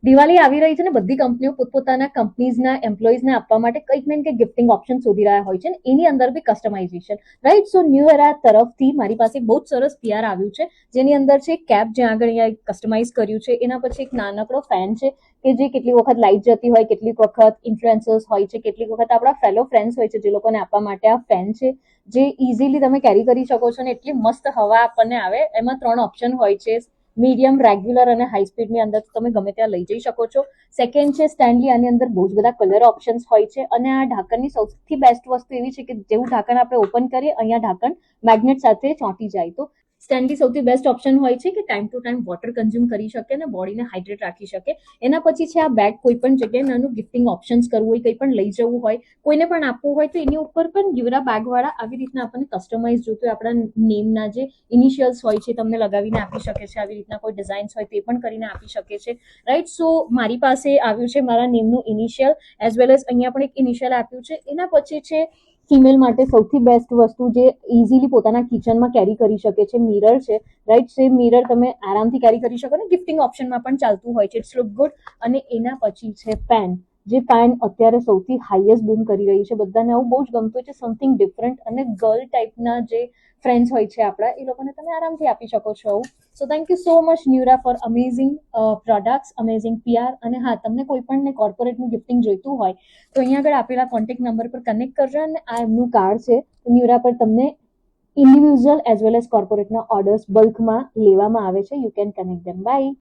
દિવાળી આવી રહી છે ને બધી કંપનીઓ પોતપોતાના કંપનીઝના એમ્પ્લોઈઝને આપવા માટે કંઈક ને કંઈક ગિફ્ટિંગ ઓપ્શન શોધી રહ્યા હોય છે ને એની અંદર બી કસ્ટમાઇઝેશન રાઈટ. સો ન્યુ એરા તરફથી મારી પાસે બહુ જ સરસ પીઆર આવ્યું છે જેની અંદર છે કેપ જ્યાં આગળ અહીંયા કસ્ટમાઇઝ કર્યું છે, એના પછી એક નાનકડો ફેન છે કે જે કેટલીક વખત લાઇટ જતી હોય, કેટલીક વખત ઇન્ફ્લુએન્સર્સ હોય છે, કેટલીક વખત આપણા ફેલો ફ્રેન્ડ્સ હોય છે જે લોકોને આપવા માટે આ ફેન છે જે ઇઝીલી તમે કેરી કરી શકો છો ને એટલી મસ્ત હવા આપણને આવે. એમાં 3 ઓપ્શન હોય છે, મીડિયમ, રેગ્યુલર અને હાઈ સ્પીડની અંદર તમે ગમે ત્યાં લઈ જઈ શકો છો. સેકન્ડ છે સ્ટેન્ડલી, આની અંદર બહુ જ બધા કલર ઓપ્શન્સ હોય છે અને આ ઢાંકણની સૌથી બેસ્ટ વસ્તુ એવી છે કે જેવું ઢાંકણ આપણે ઓપન કરીએ અહીંયા ઢાંકણ મેગ્નેટ સાથે ચોંટી જાય. તો સ્ટેન્ડલી સૌથી બેસ્ટ ઓપ્શન હોય છે કે time to time voter consume કરી શકે અને બોડીને હાઇડ્રેટ રાખી શકે. એના પછી છે આ બેગ, કોઈ પણ જગ્યાએ નાનું ગિફ્ટિંગ ઓપ્શન્સ કરવું હોય, કંઈ પણ લઈ જવું હોય, કોઈને પણ આપવું હોય તો એની ઉપર પણ યુરા બેગવાળા આવી રીતના આપણને કસ્ટમાઇઝ જોતું હોય આપણા નેમના જે ઇનિશિયલ્સ હોય છે તમને લગાવીને આપી શકે છે. આવી રીતના કોઈ ડિઝાઇન્સ હોય તે પણ કરીને આપી શકે છે રાઈટ. સો મારી પાસે આવ્યું છે મારા નેમનું ઇનિશિયલ એઝ વેલ એઝ અહીંયા પણ એક ઇનિશિયલ આપ્યું છે. એના પછી છે ફિમેલ માટે સૌથી બેસ્ટ વસ્તુ જે ઇઝીલી પોતાના કિચનમાં કેરી કરી શકે છે, મિરર છે રાઈટ. સેમ મિરર તમે આરામથી કેરી કરી શકો ને ગિફ્ટિંગ ઓપ્શનમાં પણ ચાલતું હોય છે. It's look good. અને એના પછી છે પેન, જે પેન અત્યારે સૌથી હાઈએસ્ટ બૂમ કરી રહી છે, બધાને આવું બહુ જ ગમતું છે, સમથિંગ ડિફરન્ટ અને ગર્લ ટાઈપના જે ફ્રેન્ડ્સ હોય છે આપણા એ લોકોને તમે આરામથી આપી શકો છો આવું. So thank you so much Neura for amazing products, amazing PR. અને હા, તમને કોઈ પણને કોર્પોરેટનું ગિફ્ટિંગ જોઈતું હોય તો અહીંયા આગળ આપેલા કોન્ટેક્ટ નંબર પર કનેક્ટ કરજો અને આ એમનું કાર્ડ છે. ન્યુરા પર તમને ઇન્ડિવિજ્યુઅલ એઝ વેલ એઝ કોર્પોરેટના ઓર્ડર્સ બલ્કમાં લેવામાં આવે છે. You can connect them. By.